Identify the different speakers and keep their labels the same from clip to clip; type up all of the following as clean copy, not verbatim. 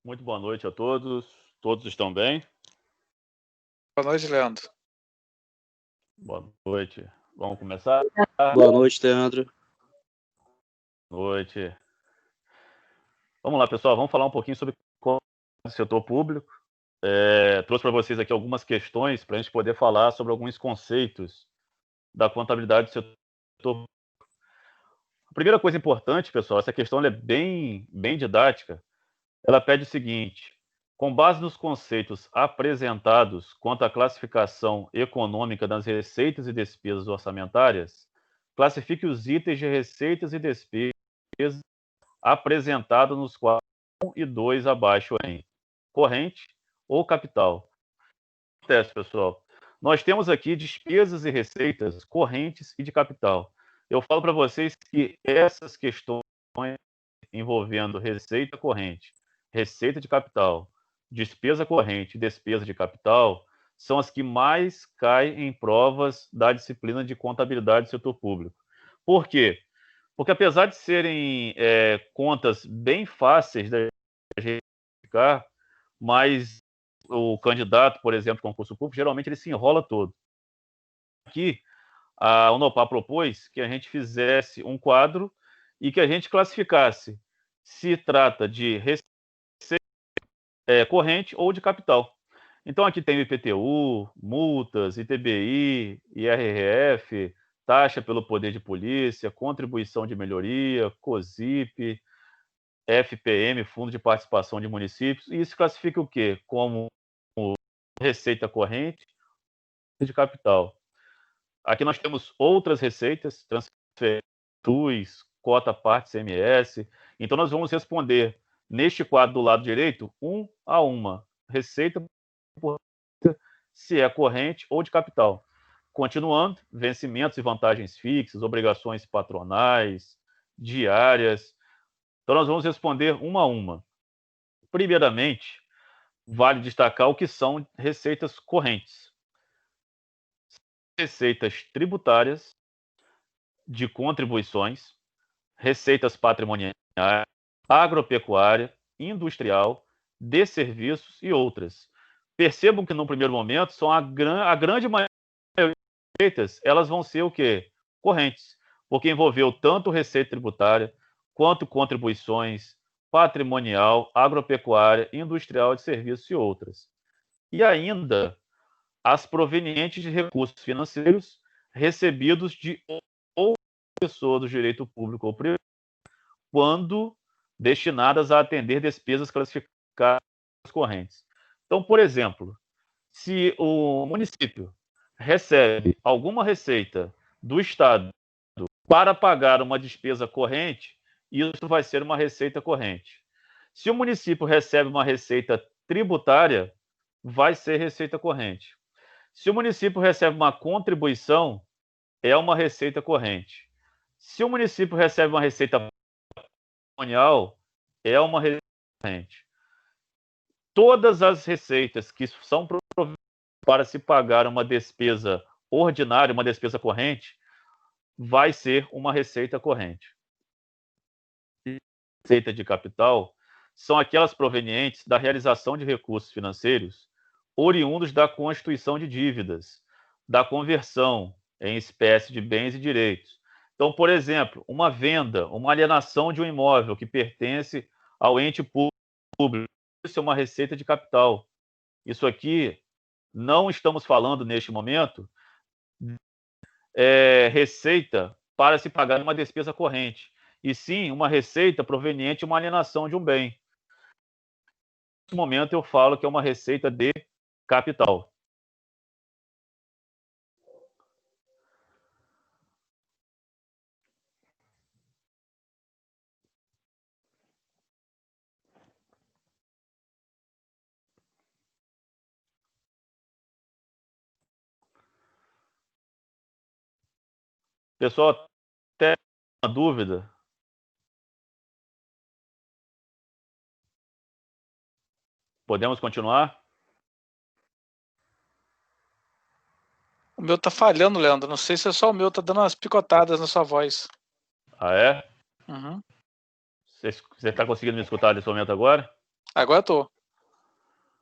Speaker 1: Muito boa noite a todos. Todos estão bem?
Speaker 2: Boa noite, Leandro.
Speaker 1: Boa noite. Vamos começar?
Speaker 3: Boa noite, Leandro.
Speaker 1: Boa noite. Vamos lá, pessoal. Vamos falar um pouquinho sobre o setor público. Trouxe para vocês aqui algumas questões para a gente poder falar sobre alguns conceitos da contabilidade do setor público. A primeira coisa importante, pessoal, essa questão é bem didática. Ela pede o seguinte: com base nos conceitos apresentados quanto à classificação econômica das receitas e despesas orçamentárias, classifique os itens de receitas e despesas apresentados nos quadros 1 e 2 abaixo em corrente ou capital. O que acontece, pessoal? Nós temos aqui despesas e receitas correntes e de capital. Eu falo para vocês que essas questões envolvendo receita corrente, receita de capital, despesa corrente e despesa de capital são as que mais caem em provas da disciplina de contabilidade do setor público. Por quê? Porque apesar de serem contas bem fáceis de verificar, mas o candidato, por exemplo, concurso público, geralmente ele se enrola todo. Aqui, a Unopar propôs que a gente fizesse um quadro e que a gente classificasse se trata de receita corrente ou de capital. Então, aqui tem o IPTU, multas, ITBI, IRRF, taxa pelo poder de polícia, contribuição de melhoria, COSIP, FPM, Fundo de Participação de Municípios, e isso classifica o quê? Como receita corrente e de capital. Aqui nós temos outras receitas, transferências, TUS, cota parte CMS. Então, nós vamos responder neste quadro do lado direito, um a uma. Receita por se é corrente ou de capital. Continuando, vencimentos e vantagens fixas, obrigações patronais, diárias. Então, nós vamos responder uma a uma. Primeiramente, vale destacar o que são receitas correntes. Receitas tributárias, de contribuições, receitas patrimoniais, agropecuária, industrial, de serviços e outras. Percebam que no primeiro momento são a grande maioria das receitas, elas vão ser o quê? Correntes, porque envolveu tanto receita tributária quanto contribuições, patrimonial, agropecuária, industrial, de serviços e outras. E ainda as provenientes de recursos financeiros recebidos de outra pessoa do direito público ou privado, quando destinadas a atender despesas classificadas correntes. Então, por exemplo, se o município recebe alguma receita do Estado para pagar uma despesa corrente, isso vai ser uma receita corrente. Se o município recebe uma receita tributária, vai ser receita corrente. Se o município recebe uma contribuição, é uma receita corrente. Se o município recebe uma receita patrimonial, é uma receita corrente. Todas as receitas que são providas para se pagar uma despesa ordinária, uma despesa corrente, vai ser uma receita corrente. Receita de capital são aquelas provenientes da realização de recursos financeiros oriundos da constituição de dívidas, da conversão em espécie de bens e direitos. Então, por exemplo, uma venda, uma alienação de um imóvel que pertence ao ente público, isso é uma receita de capital. Isso aqui, não estamos falando neste momento, receita para se pagar uma despesa corrente, e sim uma receita proveniente de uma alienação de um bem. Neste momento eu falo que é uma receita de capital. Pessoal, até uma dúvida? Podemos continuar?
Speaker 2: O meu tá falhando, Leandro. Não sei se é só o meu, tá dando umas picotadas na sua voz.
Speaker 1: Ah, é?
Speaker 2: Uhum.
Speaker 1: Você está conseguindo me escutar nesse momento agora?
Speaker 2: Agora eu tô.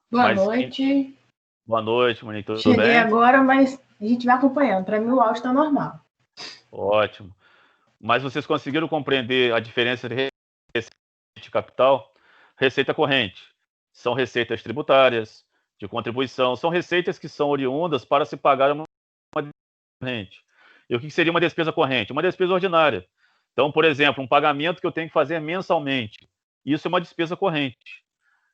Speaker 3: Boa noite.
Speaker 1: Boa noite, Monique. Tudo
Speaker 3: Cheguei
Speaker 1: bem?
Speaker 3: agora, mas a gente vai acompanhando. Para mim, o áudio está normal.
Speaker 1: Ótimo. Mas vocês conseguiram compreender a diferença de receita de capital? Receita corrente são receitas tributárias, de contribuição, são receitas que são oriundas para se pagar uma corrente. E o que seria uma despesa corrente? Uma despesa ordinária. Então, por exemplo, um pagamento que eu tenho que fazer mensalmente. Isso é uma despesa corrente.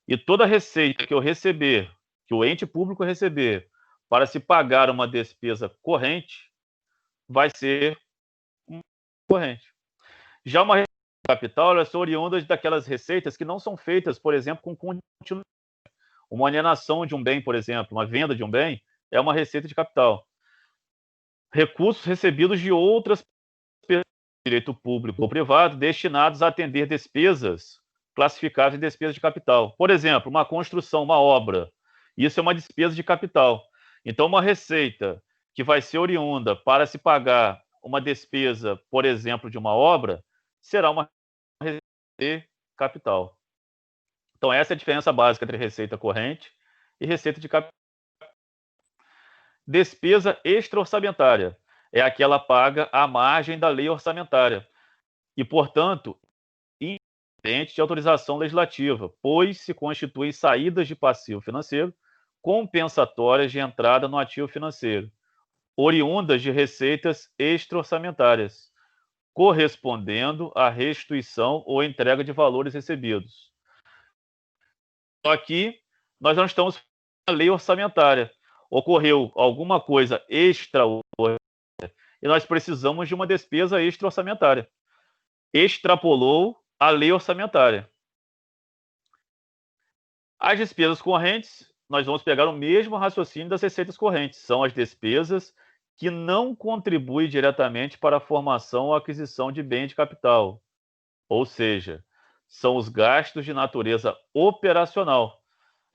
Speaker 1: E toda receita que eu receber, que o ente público receber, para se pagar uma despesa corrente, vai ser uma corrente. Já uma receita de capital, elas são oriundas daquelas receitas que não são feitas, por exemplo, com continuidade. Uma alienação de um bem, por exemplo, uma venda de um bem, é uma receita de capital. Recursos recebidos de outras pessoas, direito público ou privado, destinados a atender despesas classificadas em despesas de capital. Por exemplo, uma construção, uma obra. Isso é uma despesa de capital. Então, uma receita que vai ser oriunda para se pagar uma despesa, por exemplo, de uma obra, será uma receita de capital. Então, essa é a diferença básica entre receita corrente e receita de capital. Despesa extra-orçamentária é aquela paga à margem da lei orçamentária e, portanto, independente de autorização legislativa, pois se constituem saídas de passivo financeiro compensatórias de entrada no ativo financeiro, oriundas de receitas extra-orçamentárias, correspondendo à restituição ou entrega de valores recebidos. Aqui, nós não estamos na lei orçamentária. Ocorreu alguma coisa extraordinária e nós precisamos de uma despesa extra-orçamentária. Extrapolou a lei orçamentária. As despesas correntes, nós vamos pegar o mesmo raciocínio das receitas correntes. São as despesas que não contribuem diretamente para a formação ou aquisição de bem de capital. Ou seja, são os gastos de natureza operacional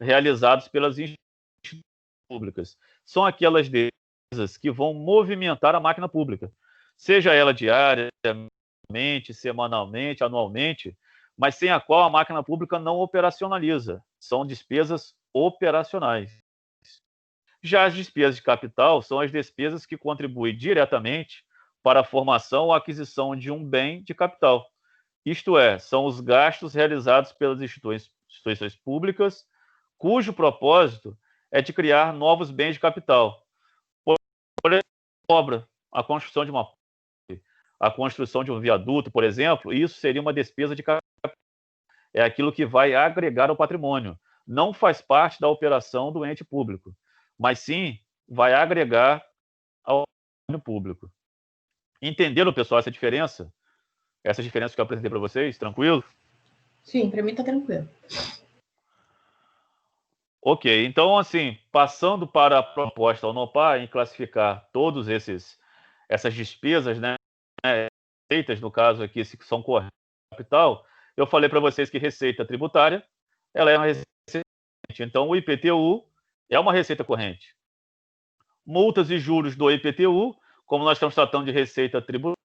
Speaker 1: realizados pelas instituições públicas. São aquelas despesas que vão movimentar a máquina pública, seja ela diariamente, semanalmente, anualmente, mas sem a qual a máquina pública não operacionaliza. São despesas operacionais. Já as despesas de capital são as despesas que contribuem diretamente para a formação ou aquisição de um bem de capital. Isto é, são os gastos realizados pelas instituições públicas, cujo propósito é de criar novos bens de capital. Por exemplo, obra, a construção de uma a construção de um viaduto, por exemplo, isso seria uma despesa de capital. É aquilo que vai agregar ao patrimônio. Não faz parte da operação do ente público, mas sim vai agregar ao patrimônio público. Entenderam, pessoal, essa diferença? Essa diferença que eu apresentei para vocês? Tranquilo?
Speaker 3: Sim, para mim está tranquilo.
Speaker 1: Ok, então, assim, passando para a proposta ONOPA em classificar todos essas despesas, né, receitas, no caso aqui, que são correntes de capital, eu falei para vocês que receita tributária, ela é uma receita corrente. Então, o IPTU é uma receita corrente. Multas e juros do IPTU, como nós estamos tratando de receita tributária,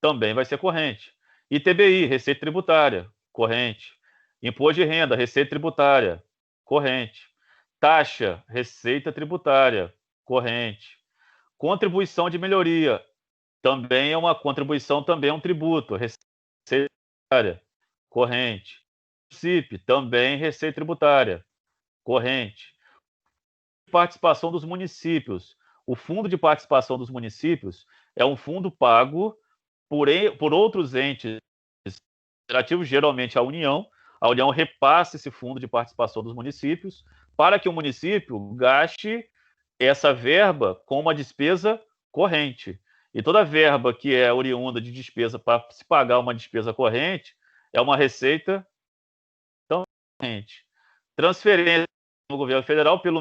Speaker 1: também vai ser corrente. ITBI, receita tributária, corrente. Imposto de renda, receita tributária, corrente. Taxa, receita tributária, corrente. Contribuição de melhoria, também é uma contribuição, também é um tributo, receita tributária, corrente. CIP, também receita tributária, corrente. Participação dos municípios. O fundo de participação dos municípios é um fundo pago por outros entes federativos, geralmente a União repassa esse fundo de participação dos municípios para que o município gaste essa verba com uma despesa corrente. E toda verba que é oriunda de despesa para se pagar uma despesa corrente é uma receita corrente. Transferência do governo federal pela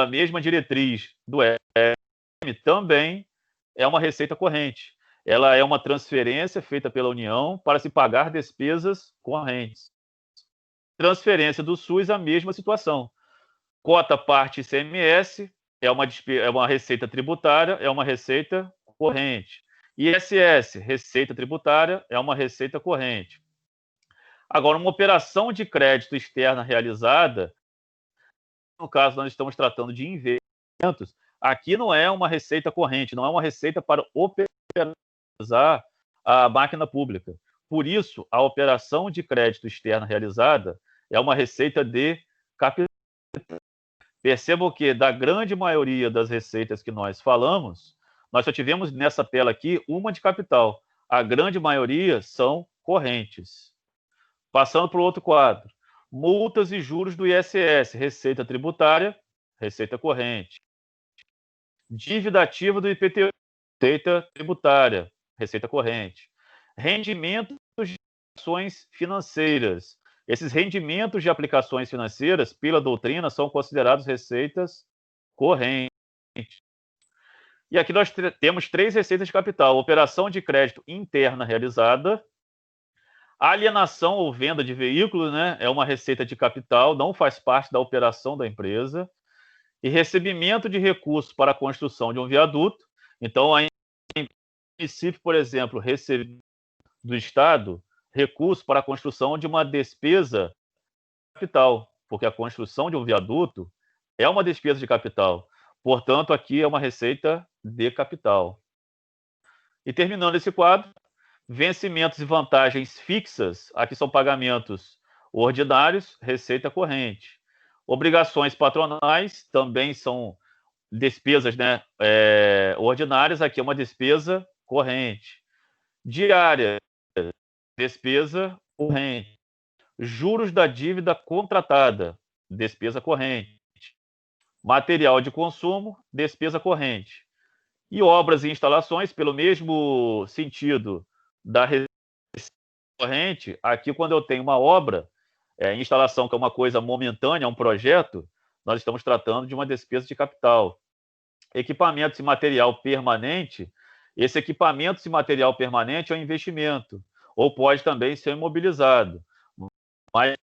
Speaker 1: mesma diretriz do EM também é uma receita corrente. Ela é uma transferência feita pela União para se pagar despesas correntes. Transferência do SUS, a mesma situação. Cota parte ICMS é uma receita tributária, é uma receita corrente. ISS, receita tributária, é uma receita corrente. Agora, uma operação de crédito externa realizada, no caso, nós estamos tratando de investimentos, aqui não é uma receita corrente, não é uma receita para operar a máquina pública. Por isso, a operação de crédito externa realizada é uma receita de capital. Percebam que, da grande maioria das receitas que nós falamos, nós só tivemos nessa tela aqui uma de capital. A grande maioria são correntes. Passando para o outro quadro. Multas e juros do ISS, receita tributária, receita corrente. Dívida ativa do IPTU, receita tributária, receita corrente. Rendimentos de ações financeiras. Esses rendimentos de aplicações financeiras, pela doutrina, são considerados receitas correntes. E aqui nós temos 3 receitas de capital. Operação de crédito interna realizada. Alienação ou venda de veículos, né, é uma receita de capital, não faz parte da operação da empresa. E recebimento de recursos para a construção de um viaduto. Então, em município, por exemplo, receber do Estado recursos para a construção de uma despesa capital, porque a construção de um viaduto é uma despesa de capital. Portanto, aqui é uma receita de capital. E terminando esse quadro, vencimentos e vantagens fixas, aqui são pagamentos ordinários, receita corrente. Obrigações patronais também são despesas, né, ordinárias, aqui é uma despesa corrente. Diária, despesa corrente. Juros da dívida contratada, despesa corrente. Material de consumo, despesa corrente. E obras e instalações, pelo mesmo sentido da receita corrente, aqui quando eu tenho uma obra, instalação que é uma coisa momentânea, um projeto, nós estamos tratando de uma despesa de capital. Equipamentos e material permanente, esse equipamento e material permanente é um investimento, ou pode também ser imobilizado. Mas,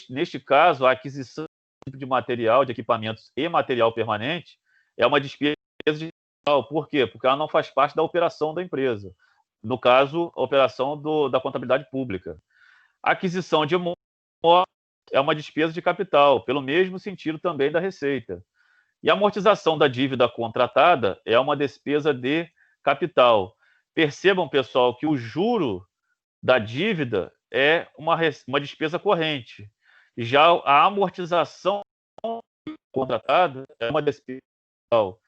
Speaker 1: neste caso, a aquisição de material, de equipamentos e material permanente é uma despesa de capital. Por quê? Porque ela não faz parte da operação da empresa. No caso, a operação da contabilidade pública. Aquisição de imóveis é uma despesa de capital, pelo mesmo sentido também da receita. E a amortização da dívida contratada é uma despesa de capital. Percebam, pessoal, que o juro da dívida é uma despesa corrente. Já a amortização contratada é uma despesa capital.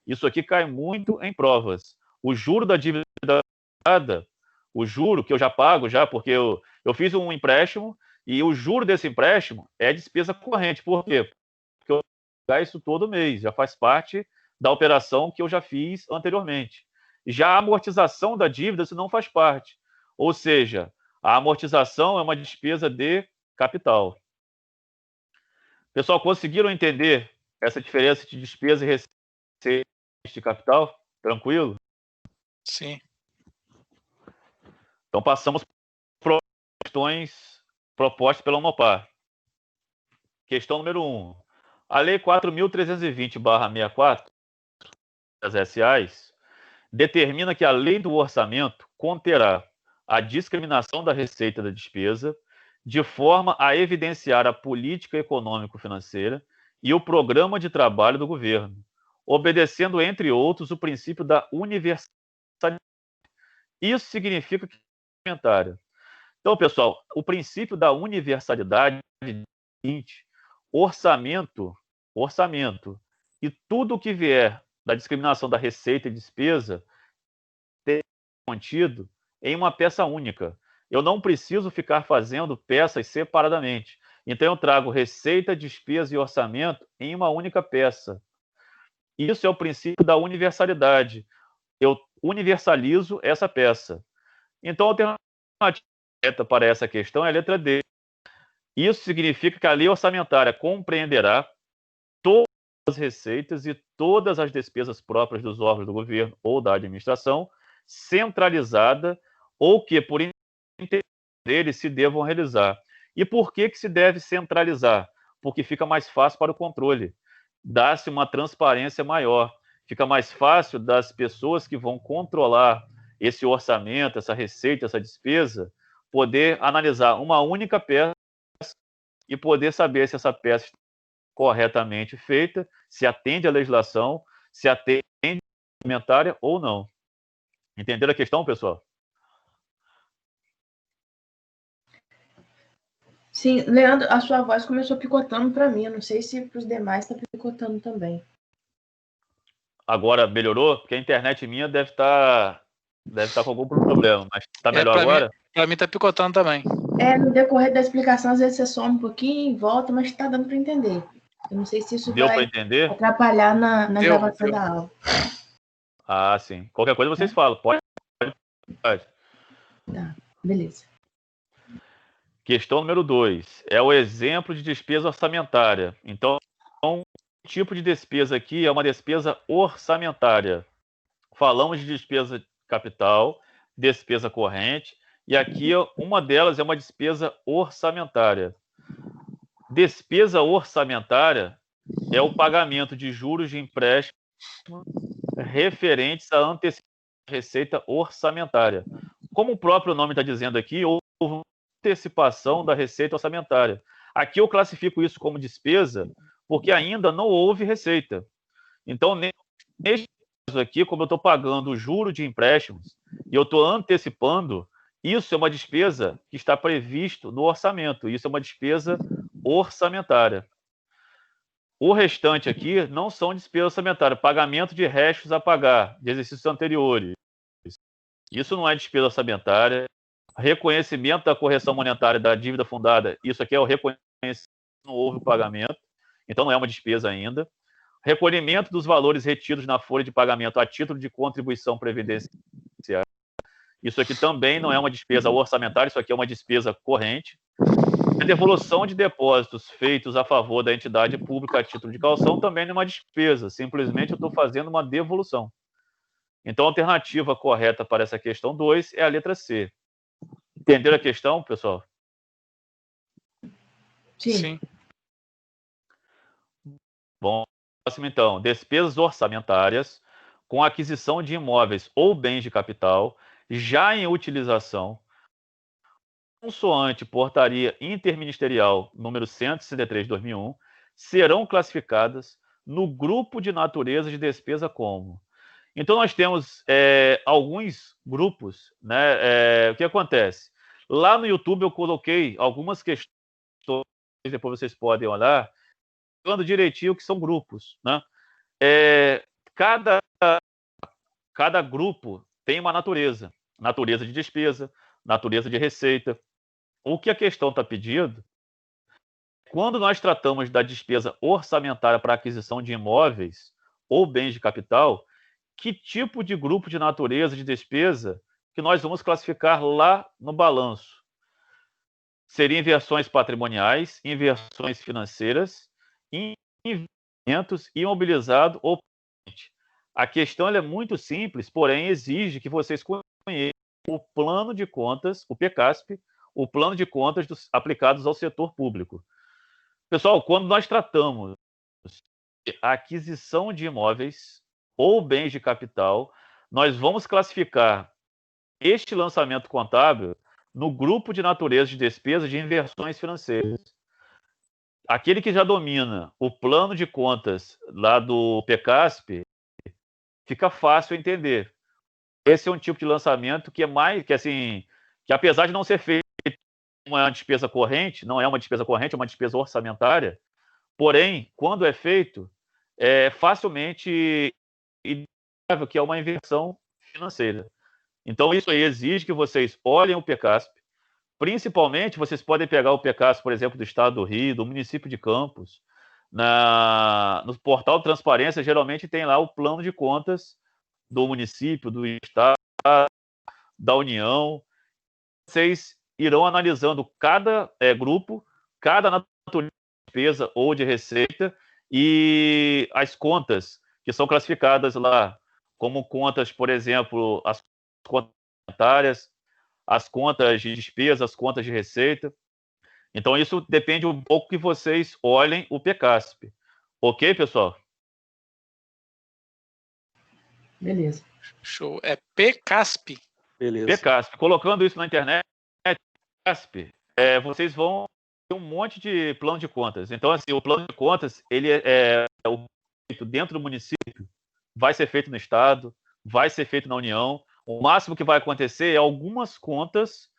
Speaker 1: Isso aqui cai muito em provas. O juro da dívida contratada, o juro que eu já pago, porque eu fiz um empréstimo e o juro desse empréstimo é despesa corrente. Por quê? Porque eu vou pagar isso todo mês, já faz parte da operação que eu já fiz anteriormente. Já a amortização da dívida, isso não faz parte. Ou seja, a amortização é uma despesa de capital. Pessoal, conseguiram entender essa diferença de despesa e receita de capital? Tranquilo?
Speaker 2: Sim.
Speaker 1: Então, passamos para questões propostas pela Unopar. Questão número 1. A Lei 4.320/64 das SAs determina que a Lei do Orçamento conterá a discriminação da receita e da despesa, de forma a evidenciar a política econômico-financeira e o programa de trabalho do governo, obedecendo, entre outros, o princípio da universalidade. Isso significa que então, pessoal, o princípio da universalidade é o seguinte: orçamento, e tudo que vier da discriminação da receita e despesa tem contido em uma peça única. Eu não preciso ficar fazendo peças separadamente. Então, eu trago receita, despesa e orçamento em uma única peça. Isso é o princípio da universalidade. Eu universalizo essa peça. Então, a alternativa para essa questão é a letra D. Isso significa que a lei orçamentária compreenderá todas as receitas e todas as despesas próprias dos órgãos do governo ou da administração, centralizada, ou que, por interesse deles, se devam realizar. E por que se deve centralizar? Porque fica mais fácil para o controle. Dá-se uma transparência maior. Fica mais fácil das pessoas que vão controlar esse orçamento, essa receita, essa despesa, poder analisar uma única peça e poder saber se essa peça está corretamente feita, se atende à legislação, se atende à alimentária ou não. Entenderam a questão, pessoal?
Speaker 3: Sim, Leandro, a sua voz começou picotando para mim. Eu não sei se para os demais está picotando também.
Speaker 1: Agora melhorou? Porque a internet minha deve estar com algum problema, mas está melhor agora?
Speaker 2: Para mim está picotando também.
Speaker 3: No decorrer da explicação, às vezes você some um pouquinho e volta, mas está dando para entender. Eu não sei se isso
Speaker 1: Deu para
Speaker 3: vai
Speaker 1: entender?
Speaker 3: atrapalhar na gravação da aula.
Speaker 1: Ah, sim. Qualquer coisa vocês falam. Pode.
Speaker 3: Tá, beleza.
Speaker 1: Questão número 2. É o exemplo de despesa orçamentária. Então, o tipo de despesa aqui é uma despesa orçamentária. Falamos de despesa capital, despesa corrente, e aqui uma delas é uma despesa orçamentária. Despesa orçamentária é o pagamento de juros de empréstimo referentes à antecipação de receita orçamentária. Como o próprio nome está dizendo aqui, houve uma antecipação da receita orçamentária. Aqui eu classifico isso como despesa porque ainda não houve receita. Então, neste caso aqui, como eu estou pagando o juro de empréstimos e eu estou antecipando, isso é uma despesa que está previsto no orçamento. Isso é uma despesa orçamentária. O restante aqui não são despesas orçamentárias. Pagamento de restos a pagar de exercícios anteriores. Isso não é despesa orçamentária. Reconhecimento da correção monetária da dívida fundada. Isso aqui é o reconhecimento, não houve o pagamento. Então não é uma despesa ainda. Recolhimento dos valores retidos na folha de pagamento a título de contribuição previdenciária. Isso aqui também não é uma despesa orçamentária, isso aqui é uma despesa corrente. A devolução de depósitos feitos a favor da entidade pública a título de caução também não é uma despesa, simplesmente eu estou fazendo uma devolução. Então, a alternativa correta para essa questão 2 é a letra C. Entenderam a questão, pessoal?
Speaker 3: Sim.
Speaker 1: Bom, próximo então. Despesas orçamentárias com aquisição de imóveis ou bens de capital já em utilização, consoante portaria interministerial número 163 de 2001, serão classificadas no grupo de natureza de despesa como. Então, nós temos alguns grupos, né? O que acontece? Lá no YouTube eu coloquei algumas questões, depois vocês podem olhar, falando direitinho que são grupos, né? Cada grupo tem uma natureza. Natureza de despesa, natureza de receita. O que a questão está pedindo, quando nós tratamos da despesa orçamentária para aquisição de imóveis ou bens de capital, que tipo de grupo de natureza de despesa que nós vamos classificar lá no balanço? Seriam inversões patrimoniais, inversões financeiras, investimentos, imobilizado ou patente. A questão é muito simples, porém exige que vocês conheçam o plano de contas, o PCASP, o plano de contas aplicados ao setor público. Pessoal, quando nós tratamos de aquisição de imóveis ou bens de capital, nós vamos classificar este lançamento contábil no grupo de natureza de despesas de inversões financeiras. Aquele que já domina o plano de contas lá do PCASP, fica fácil entender. Esse é um tipo de lançamento que é mais, que apesar de não ser feito uma despesa corrente, não é uma despesa corrente, é uma despesa orçamentária, porém, quando é feito, é facilmente inevitável que é uma inversão financeira. Então, isso aí exige que vocês olhem o PCASP, principalmente, vocês podem pegar o PCASP, por exemplo, do Estado do Rio, do município de Campos, no portal de transparência, geralmente tem lá o plano de contas do município, do Estado, da União. Vocês irão analisando cada grupo, cada natureza de despesa ou de receita e as contas que são classificadas lá como contas, por exemplo, as contas monetárias, as contas de despesa, as contas de receita. Então, isso depende um pouco que vocês olhem o PCASP. Ok, pessoal?
Speaker 3: Beleza.
Speaker 2: Show. É PCASP.
Speaker 4: Beleza.
Speaker 1: PCASP. Colocando isso na internet, Casper, vocês vão ter um monte de plano de contas. Então, assim, o plano de contas, ele o dentro do município, vai ser feito no estado, vai ser feito na União. O máximo que vai acontecer é algumas contas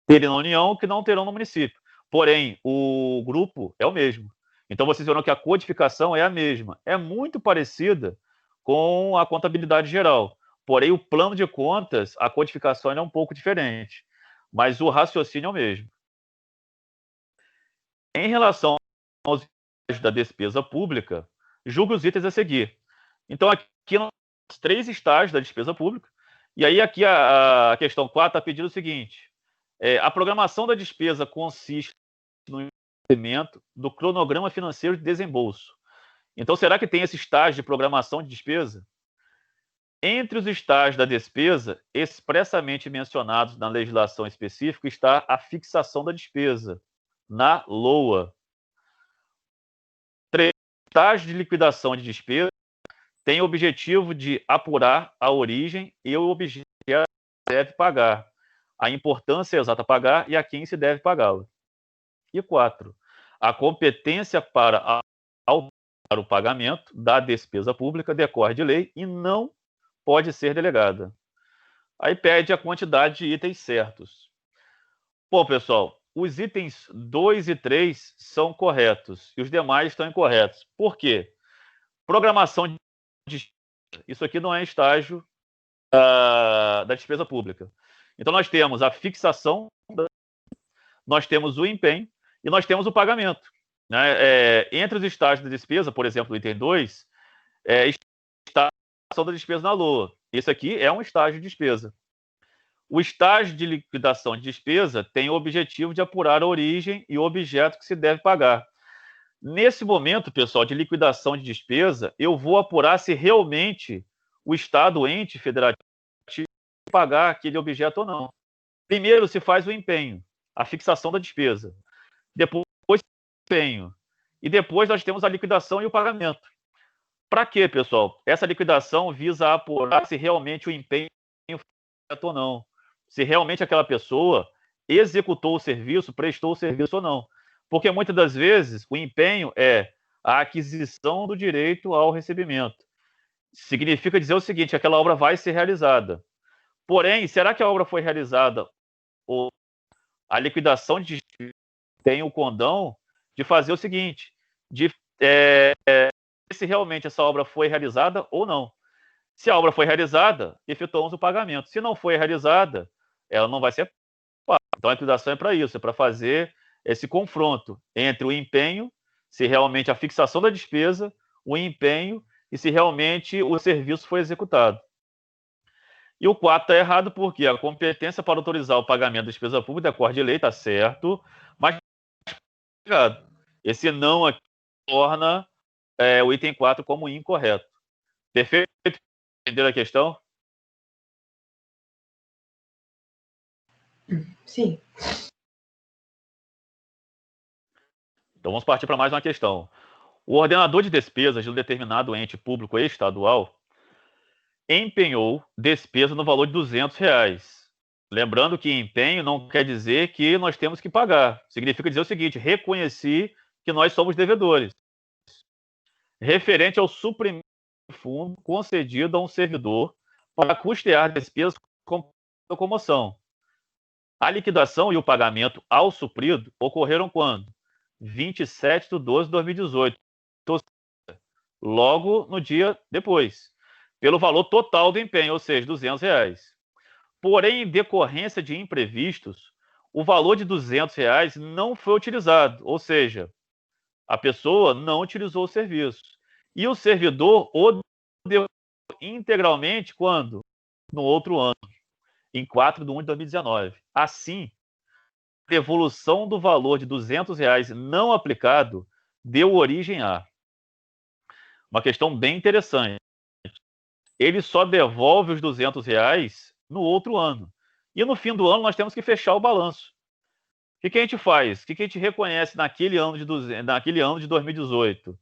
Speaker 1: terem na União que não terão no município. Porém, o grupo é o mesmo. Então, vocês verão que a codificação é a mesma. É muito parecida com a contabilidade geral. Porém, o plano de contas, a codificação é um pouco diferente. Mas o raciocínio é o mesmo. Em relação aos itens da despesa pública, julgue os itens a seguir. Então, aqui nós temos 3 estágios da despesa pública. E aí, aqui a questão 4 está pedindo o seguinte: a programação da despesa consiste no entendimento do cronograma financeiro de desembolso. Então, será que tem esse estágio de programação de despesa? Entre os estágios da despesa, expressamente mencionados na legislação específica, está a fixação da despesa, na LOA. 3. Estágio de liquidação de despesa tem o objetivo de apurar a origem e o objeto que deve pagar, a importância exata a pagar e a quem se deve pagá-la. E 4. A competência para alterar o pagamento da despesa pública decorre de lei e não pode ser delegada. Aí pede a quantidade de itens certos. Bom, pessoal, os itens 2 e 3 são corretos e os demais estão incorretos. Por quê? Programação de despesa. Isso aqui não é estágio da despesa pública. Então, nós temos a fixação, nós temos o empenho e nós temos o pagamento. Né? Entre os estágios da despesa, por exemplo, o item 2, está a da despesa na LOA. Esse aqui é um estágio de despesa. O estágio de liquidação de despesa tem o objetivo de apurar a origem e o objeto que se deve pagar. Nesse momento, pessoal, de liquidação de despesa, eu vou apurar se realmente o Estado, o ente federativo, pagar aquele objeto ou não. Primeiro se faz o empenho, a fixação da despesa. Depois o empenho. E depois nós temos a liquidação e o pagamento. Para quê, pessoal? Essa liquidação visa apurar se realmente o empenho foi correto ou não. Se realmente aquela pessoa executou o serviço, prestou o serviço ou não. Porque muitas das vezes o empenho é a aquisição do direito ao recebimento. Significa dizer o seguinte: aquela obra vai ser realizada. Porém, será que a obra foi realizada ou a liquidação de despesa tem o condão de fazer o seguinte, de se realmente essa obra foi realizada ou não. Se a obra foi realizada, efetuamos o pagamento. Se não foi realizada, ela não vai ser paga. Então, a liquidação é para isso, é para fazer esse confronto entre o empenho, se realmente a fixação da despesa, o empenho e se realmente o serviço foi executado. E o 4 está errado porque a competência para autorizar o pagamento da despesa pública decorre de lei, está certo, mas esse não aqui torna o item 4 como incorreto. Perfeito? Entenderam a questão?
Speaker 3: Sim.
Speaker 1: Então vamos partir para mais uma questão. O ordenador de despesas de um determinado ente público estadual empenhou despesa no valor de R$200. Lembrando que empenho não quer dizer que nós temos que pagar. Significa dizer o seguinte: reconheci que nós somos devedores. Referente ao suprimento de fundo concedido a um servidor para custear despesas com locomoção. A liquidação e o pagamento ao suprido ocorreram quando? 27/12/2018. Logo no dia depois. Pelo valor total do empenho, ou seja, R$200. Porém, em decorrência de imprevistos, o valor de R$200 não foi utilizado, ou seja, a pessoa não utilizou o serviço. E o servidor o deu integralmente quando? No outro ano, em 4/1/2019. Assim, a devolução do valor de R$200 não aplicado deu origem a uma questão bem interessante. Ele só devolve os R$200 no outro ano. E no fim do ano nós temos que fechar o balanço. O que a gente faz? O que a gente reconhece naquele ano de 2018?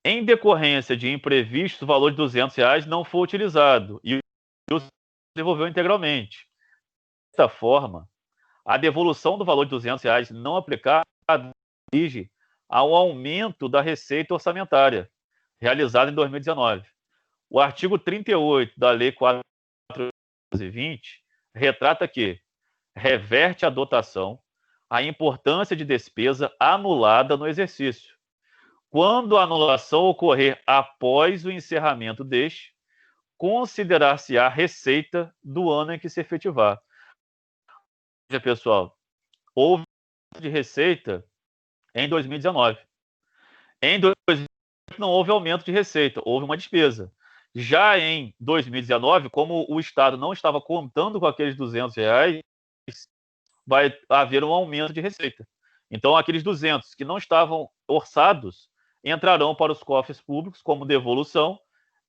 Speaker 1: Em decorrência de imprevisto, o valor de R$200 não foi utilizado e o devolveu integralmente. Dessa forma, A devolução do valor de R$ 200 não aplicado exige ao aumento da receita orçamentária realizada em 2019. O artigo 38 da Lei 4.420 retrata que reverte à dotação a importância de despesa anulada no exercício, quando a anulação ocorrer após o encerramento deste, considerar-se-á receita do ano em que se efetivar. Veja, pessoal, houve de receita em 2019. Em 2020 não houve aumento de receita, houve uma despesa. Já em 2019, como o Estado não estava contando com aqueles R$ 200, vai haver um aumento de receita. Então, aqueles 200 que não estavam orçados entrarão para os cofres públicos como devolução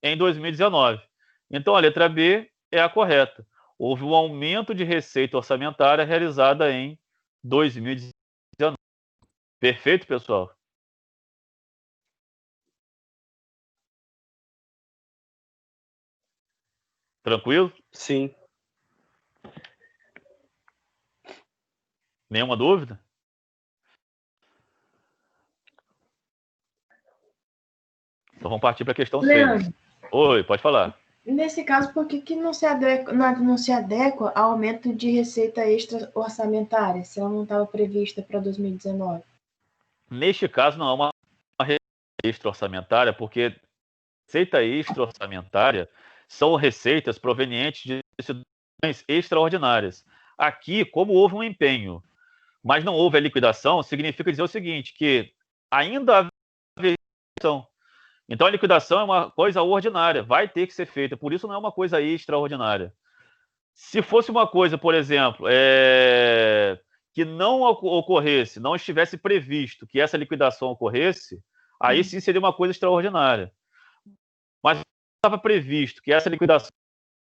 Speaker 1: em 2019. Então, a letra B é a correta. Houve um aumento de receita orçamentária realizada em 2019. Perfeito, pessoal? Tranquilo?
Speaker 4: Sim.
Speaker 1: Nenhuma dúvida? Então vamos partir para a questão 6.
Speaker 3: Leandro,
Speaker 1: Oi, pode falar.
Speaker 3: nesse caso, por que não se adequa ao aumento de receita extra orçamentária, se ela não estava prevista para 2019?
Speaker 1: Neste caso, não é uma receita extra orçamentária, porque receita extra orçamentária são receitas provenientes de situações extraordinárias. Aqui, como houve um empenho, mas não houve a liquidação, significa dizer o seguinte, que ainda haveria liquidação. Então, a liquidação é uma coisa ordinária, vai ter que ser feita, por isso não é uma coisa extraordinária. Se fosse uma coisa, por exemplo, que não ocorresse, não estivesse previsto que essa liquidação ocorresse, aí sim seria uma coisa extraordinária. Mas estava previsto que essa liquidação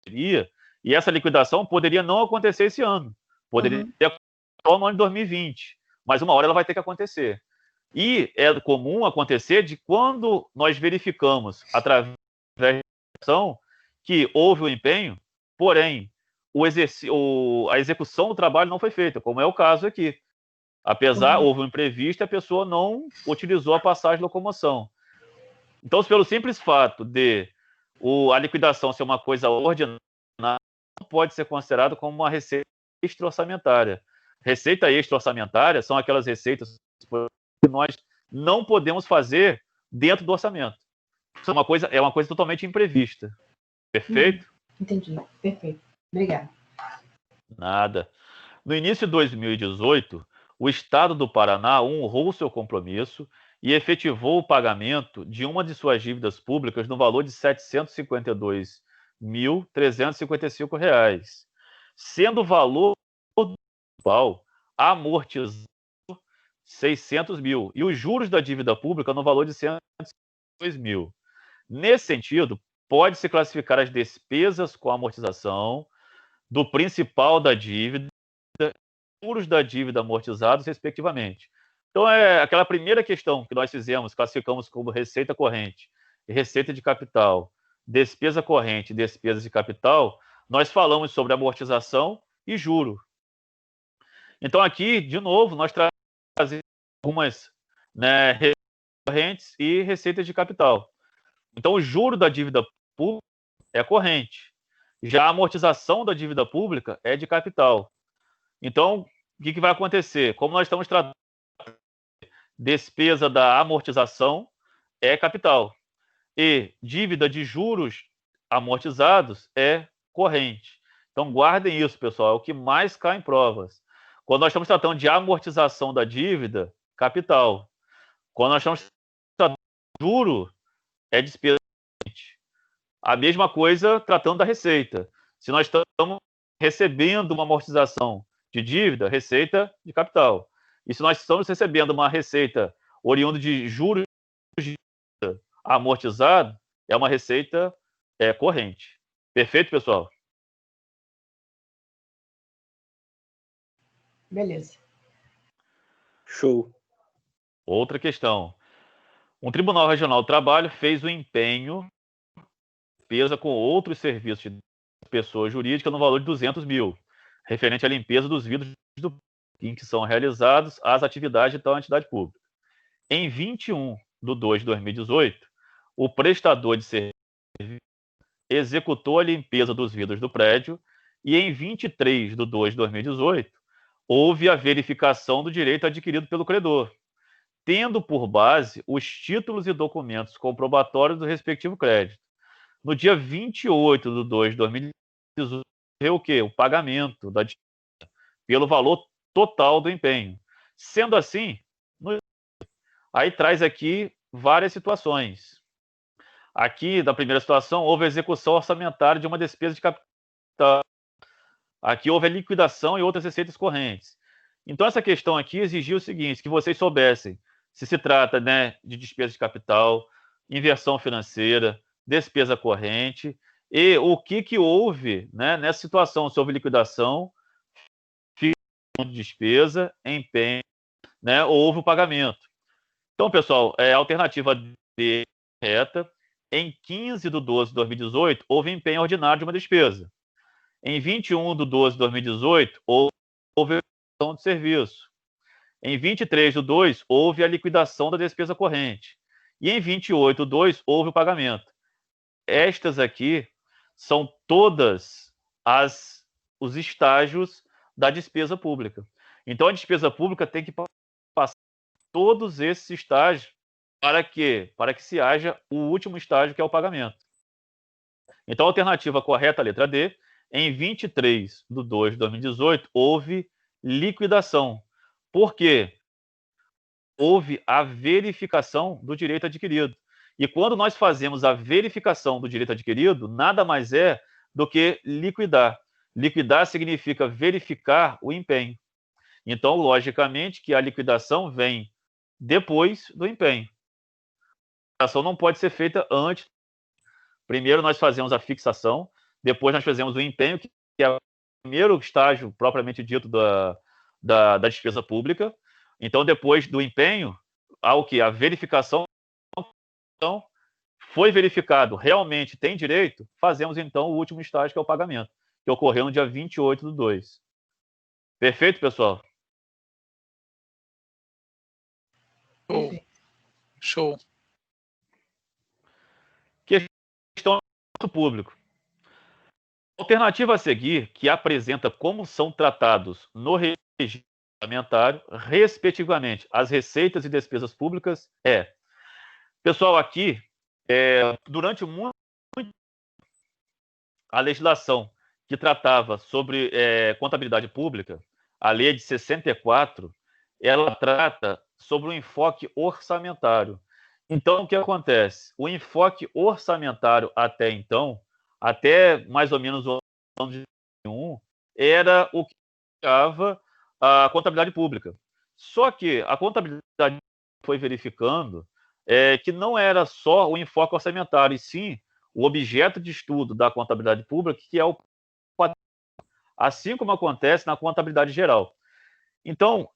Speaker 1: seria, e essa liquidação poderia não acontecer esse ano, poderia acontecer no ano de 2020, mas uma hora ela vai ter que acontecer. E é comum acontecer de quando nós verificamos, através da ação, que houve o empenho, porém, a execução do trabalho não foi feita, como é o caso aqui. Apesar, houve um imprevisto, a pessoa não utilizou a passagem de locomoção. Então, pelo simples fato de a liquidação ser uma coisa ordinária, não pode ser considerado como uma receita extra-orçamentária. Receita extra-orçamentária são aquelas receitas que nós não podemos fazer dentro do orçamento. Isso é uma coisa totalmente imprevista. Perfeito?
Speaker 3: Entendi. Perfeito. Obrigada.
Speaker 1: Nada. No início de 2018, o Estado do Paraná honrou seu compromisso e efetivou o pagamento de uma de suas dívidas públicas no valor de R$ 752.355, sendo o valor total amortizado R$ 600 mil e os juros da dívida pública no valor de R$ 102 mil. Nesse sentido, pode-se classificar as despesas com amortização do principal da dívida e juros da dívida amortizados, respectivamente. Então, é aquela primeira questão que nós fizemos, classificamos como receita corrente e receita de capital, despesa corrente e despesas de capital, nós falamos sobre amortização e juro. Então, aqui, de novo, nós trazemos algumas correntes e receitas de capital. Então, o juro da dívida pública é corrente. Já a amortização da dívida pública é de capital. Então, o que vai acontecer? Como nós estamos tratando despesa da amortização é capital. E dívida de juros amortizados é corrente. Então, guardem isso, pessoal. É o que mais cai em provas. Quando nós estamos tratando de amortização da dívida, capital. Quando nós estamos tratando de juro, é despesa. A mesma coisa tratando da receita. Se nós estamos recebendo uma amortização de dívida, receita de capital. E se nós estamos recebendo uma receita oriunda de juros de dívida amortizado, é uma receita corrente. Perfeito, pessoal?
Speaker 3: Beleza.
Speaker 4: Show.
Speaker 1: Outra questão. Um Tribunal Regional do Trabalho fez o empenho despesa com outros serviços de pessoa jurídica no valor de 200 mil, referente à limpeza dos vidros do em que são realizadas as atividades de tal entidade pública. Em 21/2/2018, o prestador de serviço executou a limpeza dos vidros do prédio e em 23/2/2018, houve a verificação do direito adquirido pelo credor, tendo por base os títulos e documentos comprobatórios do respectivo crédito. No dia 28/2/2018, ocorreu o quê? O pagamento da dívida pelo valor total do empenho. Sendo assim, aí traz aqui várias situações. Aqui, da primeira situação, houve a execução orçamentária de uma despesa de capital. Aqui houve a liquidação e outras receitas correntes. Então, essa questão aqui exigiu o seguinte, que vocês soubessem se trata, né, de despesa de capital, inversão financeira, despesa corrente, e o que houve, né, nessa situação, se houve liquidação, de despesa, empenho, né, ou houve o pagamento. Então, pessoal, a alternativa D correta. Em 15/12/2018, houve empenho ordinário de uma despesa. Em 21/12/2018, houve a liquidação de serviço. Em 23/2, houve a liquidação da despesa corrente. E em 28/2, houve o pagamento. Estas aqui são todas os estágios da despesa pública. Então, a despesa pública tem que passar todos esses estágios para que se haja o último estágio, que é o pagamento. Então, a alternativa correta, a letra D, em 23/2/2018, houve liquidação. Por quê? Houve a verificação do direito adquirido. E quando nós fazemos a verificação do direito adquirido, nada mais é do que liquidar. Liquidar significa verificar o empenho. Então, logicamente, que a liquidação vem depois do empenho. A liquidação não pode ser feita antes. Primeiro nós fazemos a fixação, depois nós fazemos o empenho, que é o primeiro estágio propriamente dito da despesa pública. Então, depois do empenho, há o que? A verificação. Então, foi verificado, realmente tem direito, fazemos então o último estágio, que é o pagamento, que ocorreu no dia 28/2. Perfeito, pessoal?
Speaker 2: Show.
Speaker 1: Questão público. Alternativa a seguir, que apresenta como são tratados no regime orçamentário, respectivamente, as receitas e despesas públicas, é... Pessoal, aqui, durante muito a legislação que tratava sobre contabilidade pública, a lei de 64, ela trata sobre o enfoque orçamentário. Então, o que acontece? O enfoque orçamentário até então, até mais ou menos o ano de 2021, era o que indicava a contabilidade pública. Só que a contabilidade foi verificando que não era só o enfoque orçamentário, e sim o objeto de estudo da contabilidade pública, que é o patrimônio, assim como acontece na contabilidade geral. Então,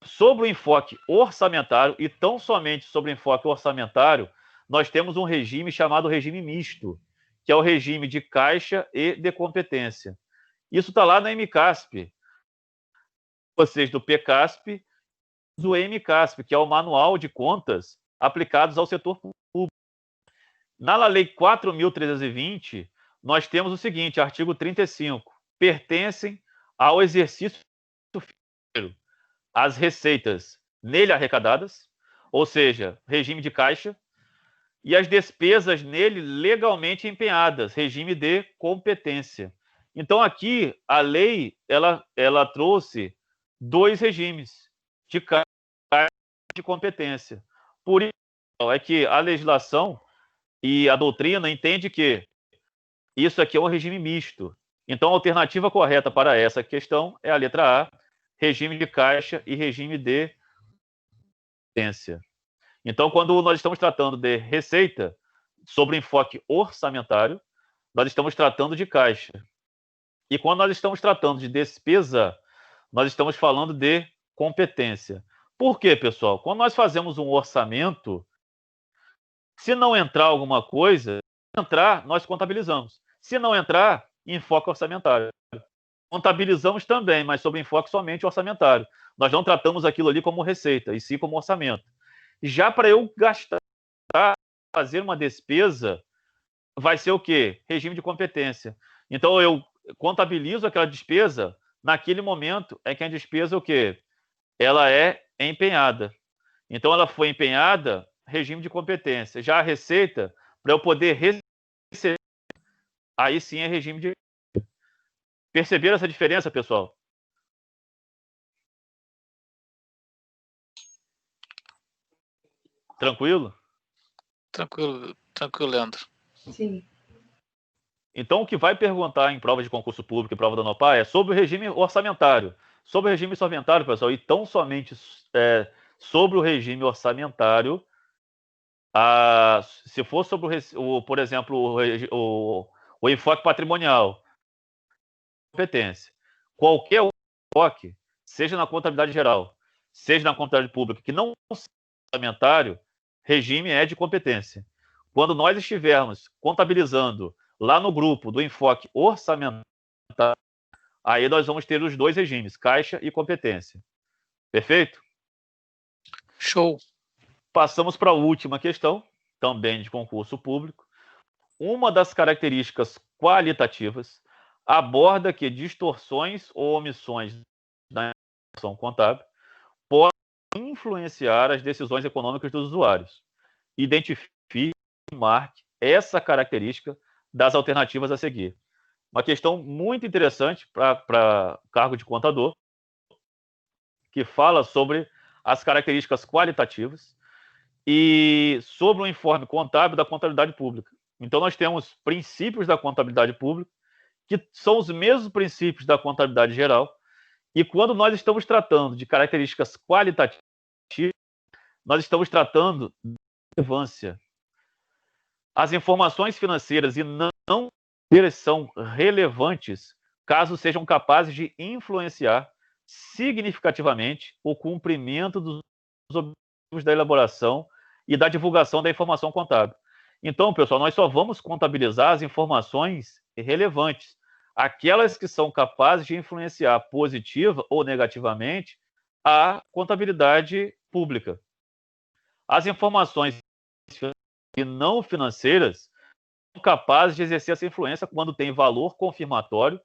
Speaker 1: sobre o enfoque orçamentário, e tão somente sobre o enfoque orçamentário, nós temos um regime chamado regime misto, que é o regime de caixa e de competência. Isso está lá na MCASP. Vocês do PCASP, do MCASP, que é o Manual de Contas aplicados ao setor público. Na Lei 4.320, nós temos o seguinte, artigo 35, pertencem ao exercício financeiro as receitas nele arrecadadas, ou seja, regime de caixa, e as despesas nele legalmente empenhadas, regime de competência. Então, aqui, a lei, ela trouxe dois regimes, de caixa e de competência. Por isso, é que a legislação e a doutrina entende que isso aqui é um regime misto. Então, a alternativa correta para essa questão é a letra A, regime de caixa e regime de competência. Então, quando nós estamos tratando de receita, sobre enfoque orçamentário, nós estamos tratando de caixa. E quando nós estamos tratando de despesa, nós estamos falando de competência. Por quê, pessoal? Quando nós fazemos um orçamento, se não entrar alguma coisa, nós contabilizamos. Se não entrar, enfoque orçamentário. contabilizamos também, mas sob enfoque somente orçamentário. Nós não tratamos aquilo ali como receita, e sim como orçamento. Já para eu gastar, fazer uma despesa, vai ser o quê? Regime de competência. Então, eu contabilizo aquela despesa, naquele momento é que a despesa o quê? Ela é empenhada. Então, ela foi empenhada, regime de competência. Já a receita, para eu poder receber, aí sim é regime de... Perceberam essa diferença, pessoal? Tranquilo?
Speaker 2: Tranquilo, Leandro.
Speaker 3: Sim.
Speaker 1: Então, o que vai perguntar em prova de concurso público e prova da NOPAR é sobre o regime orçamentário. Sobre o regime orçamentário, pessoal, e tão somente sobre o regime orçamentário, se for sobre, por exemplo, o enfoque patrimonial, competência, qualquer enfoque, seja na contabilidade geral, seja na contabilidade pública, que não seja orçamentário, regime é de competência. Quando nós estivermos contabilizando lá no grupo do enfoque orçamentário, aí nós vamos ter os dois regimes, caixa e competência. Perfeito?
Speaker 2: Show.
Speaker 1: Passamos para a última questão, também de concurso público. Uma das características qualitativas aborda que distorções ou omissões na informação contábil podem influenciar as decisões econômicas dos usuários. Identifique e marque essa característica das alternativas a seguir. Uma questão muito interessante para cargo de contador, que fala sobre as características qualitativas e sobre o informe contábil da contabilidade pública. Então, nós temos princípios da contabilidade pública, que são os mesmos princípios da contabilidade geral, e quando nós estamos tratando de características qualitativas, nós estamos tratando de relevância. As informações financeiras e não financeiras são relevantes caso sejam capazes de influenciar significativamente o cumprimento dos objetivos da elaboração e da divulgação da informação contábil. Então, pessoal, nós só vamos contabilizar as informações relevantes, aquelas que são capazes de influenciar positiva ou negativamente a contabilidade pública. As informações e não financeiras são capazes de exercer essa influência quando tem valor confirmatório,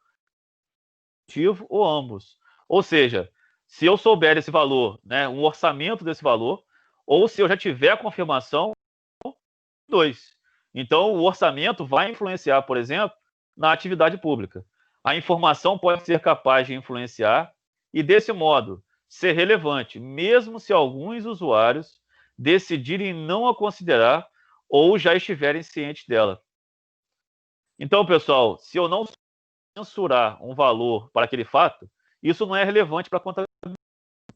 Speaker 1: positivo ou ambos. Ou seja, se eu souber esse valor, né, um orçamento desse valor, ou se eu já tiver a confirmação, dois. Então, o orçamento vai influenciar, por exemplo, na atividade pública. A informação pode ser capaz de influenciar e, desse modo, ser relevante, mesmo se alguns usuários decidirem não a considerar ou já estiverem cientes dela. Então, pessoal, se eu não mensurar um valor para aquele fato, isso não é relevante para a contabilidade.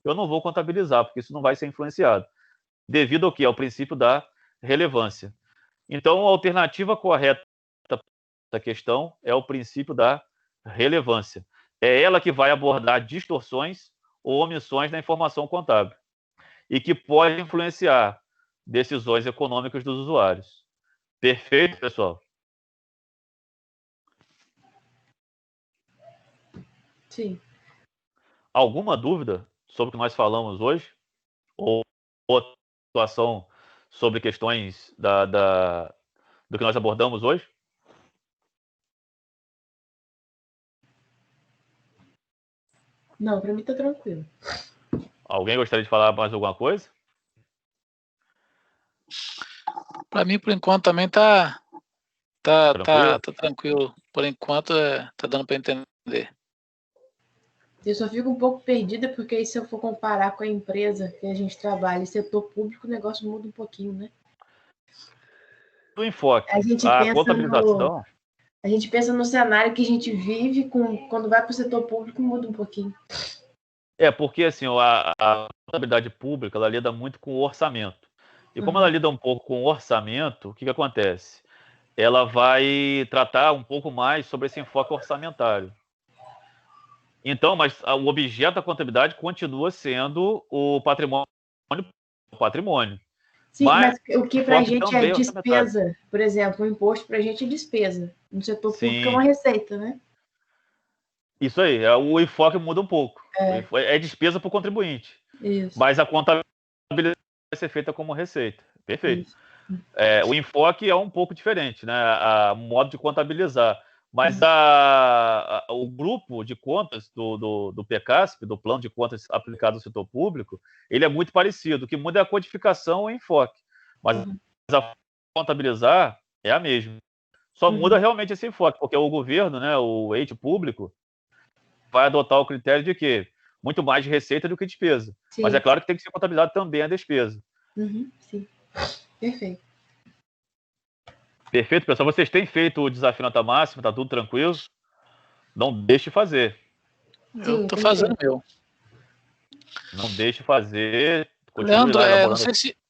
Speaker 1: Eu não vou contabilizar, porque isso não vai ser influenciado. Devido ao quê? Ao princípio da relevância. Então, a alternativa correta da questão é o princípio da relevância. É ela que vai abordar distorções ou omissões na informação contábil e que pode influenciar decisões econômicas dos usuários. Perfeito, pessoal?
Speaker 3: Sim.
Speaker 1: Alguma dúvida sobre o que nós falamos hoje? Ou outra situação sobre questões do que nós abordamos hoje?
Speaker 3: Não, para mim tá tranquilo.
Speaker 1: Alguém gostaria de falar mais alguma coisa?
Speaker 2: Para mim, por enquanto, também tá tranquilo. Por enquanto, tá dando para entender.
Speaker 3: Eu só fico um pouco perdida, porque aí, se eu for comparar com a empresa que a gente trabalha, setor público, o negócio muda um pouquinho, né?
Speaker 1: Do enfoque,
Speaker 3: A gente
Speaker 1: contabilização.
Speaker 3: A gente pensa no cenário que a gente vive, quando vai para o setor público, muda um pouquinho.
Speaker 1: Porque assim, a contabilidade pública, ela lida muito com o orçamento. E como ela lida um pouco com o orçamento, o que acontece? Ela vai tratar um pouco mais sobre esse enfoque orçamentário. Então, mas o objeto da contabilidade continua sendo o patrimônio.
Speaker 3: Sim, mas o que para a gente é
Speaker 1: despesa,
Speaker 3: por exemplo, o imposto para a gente é despesa. No setor público é
Speaker 1: Sim.
Speaker 3: uma receita, né?
Speaker 1: Isso aí, o enfoque muda um pouco. É despesa para o contribuinte.
Speaker 3: Isso.
Speaker 1: Mas a contabilidade vai ser feita como receita. Perfeito.
Speaker 3: Isso.
Speaker 1: O enfoque é um pouco diferente, né? O modo de contabilizar. Mas o grupo de contas do PCASP, do plano de contas aplicado ao setor público, ele é muito parecido. O que muda é a codificação e o enfoque. Mas a contabilizar é a mesma. Só muda realmente esse enfoque, porque o governo, né, o ente público, vai adotar o critério de quê? Muito mais de receita do que despesa.
Speaker 3: Sim.
Speaker 1: Mas é claro que tem que ser contabilizado também a despesa.
Speaker 3: Sim. Perfeito.
Speaker 1: Perfeito, pessoal. Vocês têm feito o desafio nota máxima, tá tudo tranquilo? Não deixe de fazer.
Speaker 2: Eu tô fazendo meu.
Speaker 1: Não deixe de fazer.
Speaker 2: Leandro,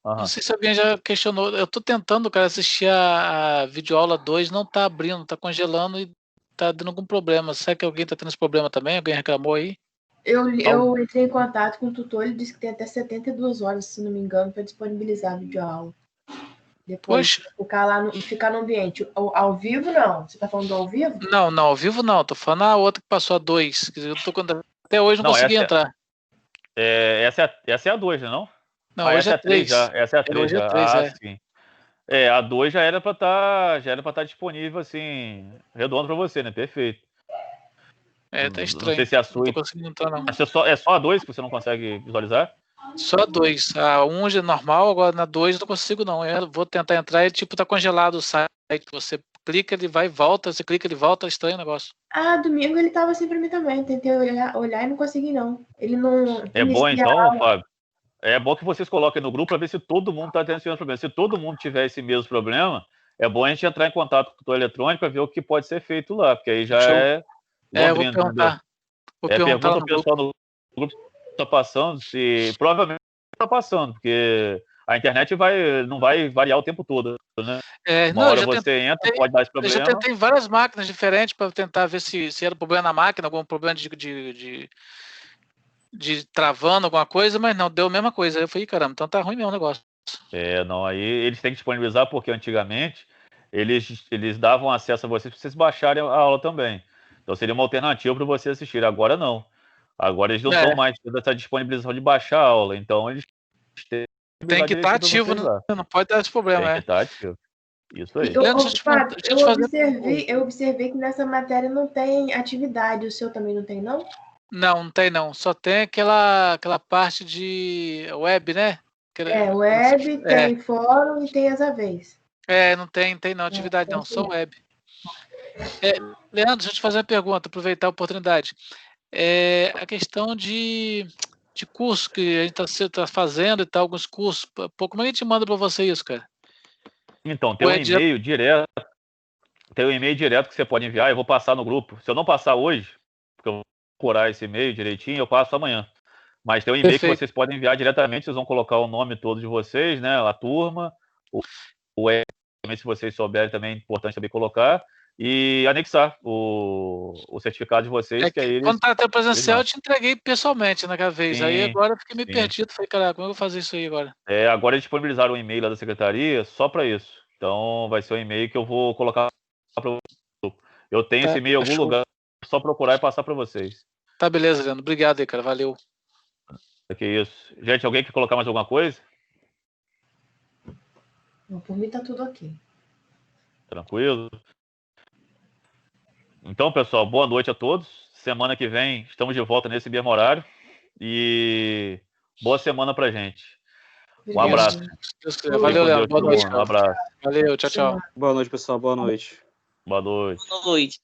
Speaker 2: não sei se alguém já questionou. Eu tô tentando, cara, assistir a videoaula 2, não tá abrindo, tá congelando e tá dando algum problema. Será que alguém tá tendo esse problema também? Alguém reclamou aí?
Speaker 3: Eu entrei em contato com o tutor, ele disse que tem até 72 horas, se não me engano, para disponibilizar a videoaula. Depois ficar no ambiente. Ao vivo, não? Você tá falando do ao vivo?
Speaker 2: Não, ao vivo não. Tô falando a outra que passou a 2. Até hoje não consegui entrar.
Speaker 1: Essa é a 2, não?
Speaker 2: Não, hoje é 3.
Speaker 1: Essa é a 3 já. Sim. A 2 já era para estar disponível, assim, redondo para você, né? Perfeito.
Speaker 2: Tá estranho.
Speaker 1: Não sei se é a sua.
Speaker 2: Não tô conseguindo entrar, não.
Speaker 1: É só a 2 que você não consegue visualizar?
Speaker 2: Só a 2. A 1 é normal, agora na 2 eu não consigo, não. Eu vou tentar entrar e, tá congelado o site. Você clica, ele vai e volta. Você clica, ele volta. É estranho o negócio.
Speaker 3: Domingo ele tava assim pra mim também. Tentei olhar e não consegui, não. Ele não...
Speaker 1: É bom, então, Fábio? É bom que vocês coloquem no grupo para ver se todo mundo está tendo esse mesmo problema. Se todo mundo tiver esse mesmo problema, é bom a gente entrar em contato com o tutor eletrônico para ver o que pode ser feito lá, porque aí já
Speaker 2: eu vou perguntar.
Speaker 1: Pergunta ao pessoal no grupo se está passando, se provavelmente está passando, porque a internet não vai variar o tempo todo, né? Uma hora você entra, pode dar esse problema.
Speaker 2: Eu já tentei várias máquinas diferentes para tentar ver se era problema na máquina, algum problema de travando alguma coisa, mas não, deu a mesma coisa. Eu falei, caramba, então tá ruim mesmo o negócio.
Speaker 1: Não, aí eles têm que disponibilizar, porque antigamente eles davam acesso a vocês para vocês baixarem a aula também. Então seria uma alternativa para você assistir. Agora não. Agora eles não estão mais tendo essa disponibilização de baixar a aula. Então eles
Speaker 2: tem que estar ativo, não pode dar esse problema.
Speaker 1: Tem que estar ativo. Isso aí.
Speaker 3: Eu observei que nessa matéria não tem atividade. O seu também não tem, não?
Speaker 2: Não tem não. Só tem aquela parte de web, né?
Speaker 3: Web, tem fórum e tem as AVs.
Speaker 2: Não tem não, atividade não, só web. Leandro, deixa eu te fazer uma pergunta, aproveitar a oportunidade. A questão de curso que a gente está fazendo e tal, alguns cursos. Como é que a gente manda para você isso, cara?
Speaker 1: Então, tem um e-mail direto. Tem um e-mail direto que você pode enviar, eu vou passar no grupo. Se eu não passar hoje, porque eu vou procurar esse e-mail direitinho, eu passo amanhã. Mas tem um e-mail que vocês podem enviar diretamente, vocês vão colocar o nome todo de vocês, né? A turma, se vocês souberem também é importante também colocar, e anexar o certificado de vocês.
Speaker 2: Quando está até presencial, eu te entreguei pessoalmente naquela vez. Sim, aí agora eu fiquei meio perdido. Falei, cara, como eu vou fazer isso aí agora?
Speaker 1: Agora eles disponibilizaram um e-mail lá da secretaria só para isso. Então vai ser um e-mail que eu vou colocar para o grupo. Eu tenho esse e-mail em algum lugar, é só procurar e passar para vocês.
Speaker 2: Tá, beleza, Leandro. Obrigado aí, cara. Valeu.
Speaker 1: Que isso. Gente, alguém quer colocar mais alguma coisa?
Speaker 3: Não, por mim tá tudo ok.
Speaker 1: Tranquilo? Então, pessoal, boa noite a todos. Semana que vem estamos de volta nesse mesmo horário. E boa semana pra gente. Um abraço.
Speaker 2: Valeu, Leandro. Boa noite.
Speaker 1: Um abraço.
Speaker 2: Valeu, tchau, tchau.
Speaker 4: Boa noite, pessoal. Boa noite.
Speaker 1: Boa noite.
Speaker 5: Boa noite.